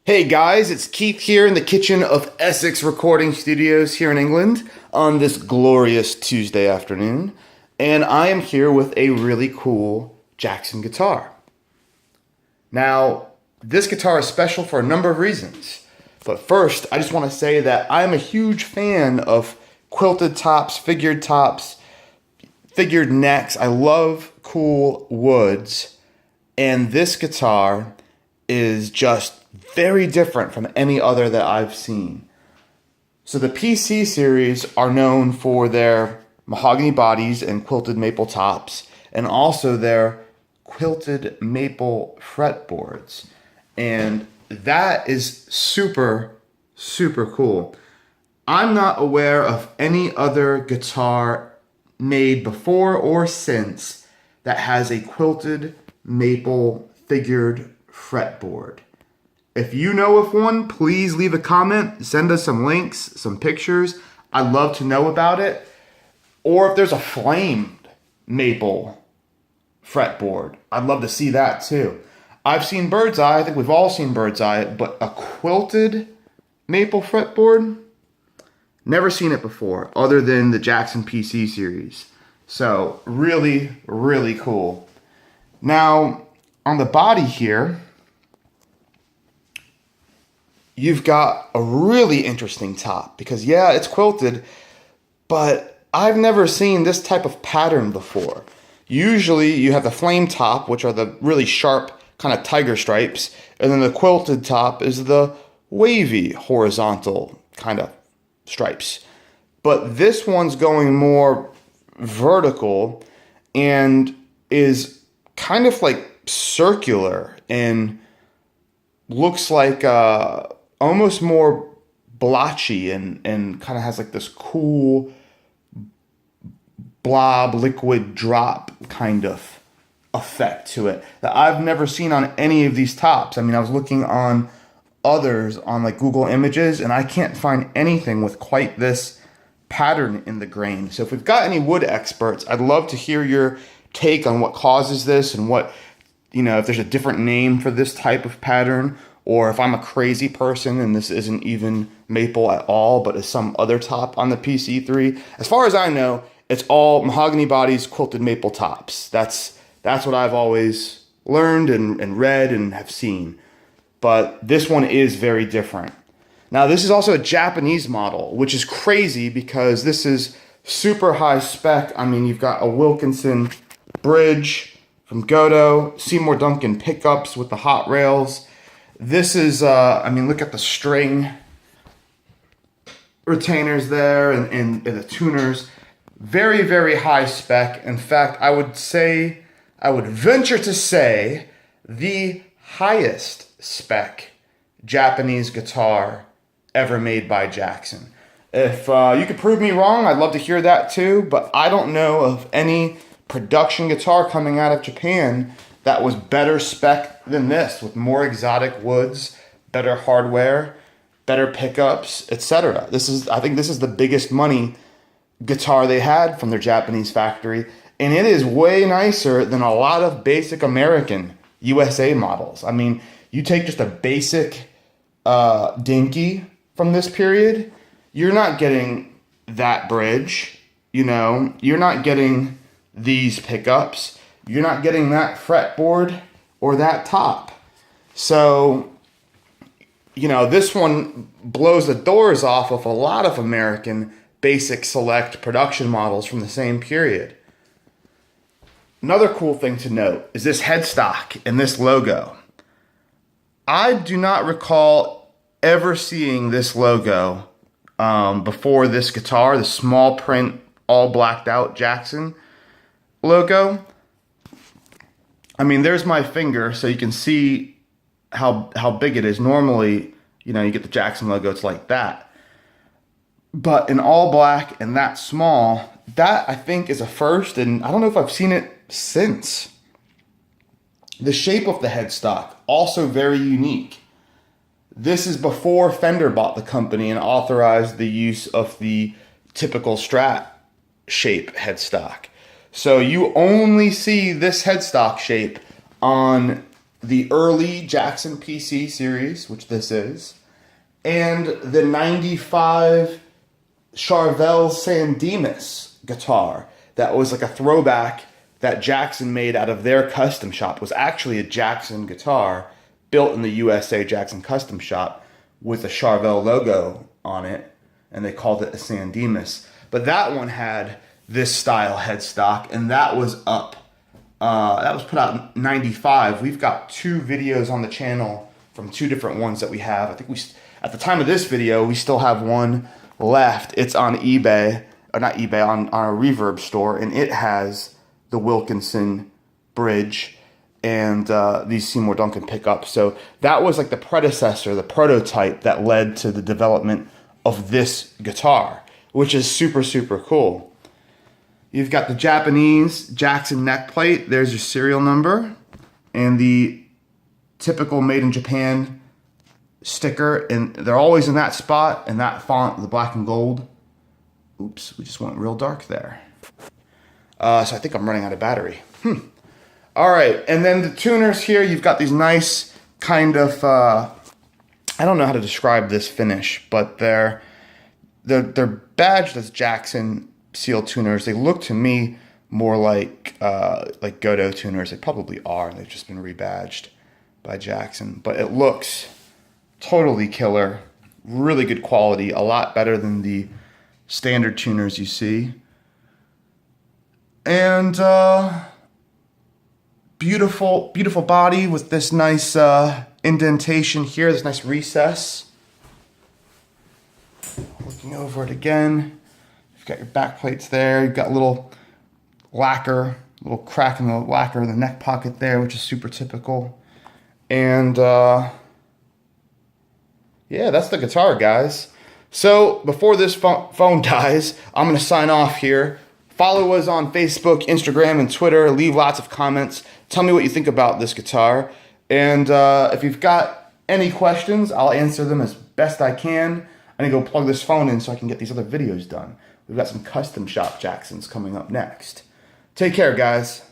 Hey guys, it's Keith here in the kitchen of Essex Recording Studios here in England on this glorious Tuesday afternoon, and I am here with a really cool Jackson guitar. Now, this guitar is special for a number of reasons, but first I just want to say that I'm a huge fan of quilted tops, figured necks. I love cool woods, and this guitar is just very different from any other that I've seen. So the PC series are known for their mahogany bodies and quilted maple tops, and also their quilted maple fretboards. And that is super, super cool. I'm not aware of any other guitar made before or since that has a quilted maple figured fretboard. If you know of one, please leave a comment, send us some links, some pictures. I'd love to know about it. Or if there's a flamed maple fretboard, I'd love to see that too. I've seen bird's eye, I think we've all seen bird's eye, but a quilted maple fretboard, never seen it before other than the Jackson PC series. So really, really cool. Now, on the body here, you've got a really interesting top because yeah, it's quilted, but I've never seen this type of pattern before. Usually you have the flame top, which are the really sharp kind of tiger stripes, and then the quilted top is the wavy horizontal kind of stripes. But this one's going more vertical and is kind of like circular and looks like almost more blotchy and kind of has like this cool blob liquid drop kind of effect to it that I've never seen on any of these tops. I mean, I was looking on others on like Google Images and I can't find anything with quite this pattern in the grain. So if we've got any wood experts, I'd love to hear your take on what causes this and what, you know, if there's a different name for this type of pattern, or if I'm a crazy person and this isn't even maple at all, but is some other top on the PC3. As far as I know, it's all mahogany bodies, quilted maple tops. That's what I've always learned and read and have seen. But this one is very different. Now, this is also a Japanese model, which is crazy because this is super high spec. I mean, you've got a Wilkinson bridge from Godo, Seymour Duncan pickups with the hot rails. This is, I mean, look at the string retainers there and the tuners. Very, very high spec. In fact, I would venture to say the highest spec Japanese guitar ever made by Jackson. If you could prove me wrong, I'd love to hear that too, but I don't know of any production guitar coming out of Japan that was better spec than this, with more exotic woods, better hardware, better pickups, etc. I think this is the biggest money guitar they had from their Japanese factory, and it is way nicer than a lot of basic American USA models. I mean, you take just a basic dinky from this period, you're not getting that bridge, you know, you're not getting these pickups, you're not getting that fretboard or that top. So, you know, this one blows the doors off of a lot of American basic select production models from the same period. Another cool thing to note is this headstock and this logo. I do not recall ever seeing this logo before this guitar, the small print, all blacked out Jackson logo. I mean, there's my finger, so you can see how big it is. Normally, you know, you get the Jackson logo, it's like that. But in all black and that small, that I think is a first, and I don't know if I've seen it since. The shape of the headstock, also very unique. This is before Fender bought the company and authorized the use of the typical Strat shape headstock. So you only see this headstock shape on the early Jackson PC series, which this is, and the 95 Charvel San Dimas guitar that was like a throwback that Jackson made out of their custom shop. It was actually a Jackson guitar built in the USA Jackson custom shop with a Charvel logo on it, and they called it a San Dimas. But that one had this style headstock, and that was up. That was put out in 95. We've got 2 videos on the channel from 2 different ones that we have. I think at the time of this video, we still have one left. It's on eBay, or not eBay, on our Reverb store, and it has the Wilkinson bridge and these Seymour Duncan pickups. So that was like the predecessor, the prototype that led to the development of this guitar, which is super, super cool. You've got the Japanese Jackson neck plate. There's your serial number and the typical made in Japan sticker, and they're always in that spot, in that font, the black and gold. Oops, we just went real dark there. So I think I'm running out of battery. All right, and then the tuners here, you've got these nice kind of, I don't know how to describe this finish, but they're badged as Jackson seal tuners. They look to me more like Godot tuners. They probably are. They've just been rebadged by Jackson, but it looks totally killer. Really good quality, a lot better than the standard tuners you see. And beautiful, beautiful body with this nice indentation here, this nice recess. Looking over it again, you've got your back plates there. You've got a little lacquer, little crack in the lacquer in the neck pocket there, which is super typical. And yeah, that's the guitar, guys. So before this phone dies, I'm going to sign off here. Follow us on Facebook, Instagram, and Twitter. Leave lots of comments. Tell me what you think about this guitar. And if you've got any questions, I'll answer them as best I can. I need to go plug this phone in so I can get these other videos done. We've got some custom shop Jacksons coming up next. Take care, guys.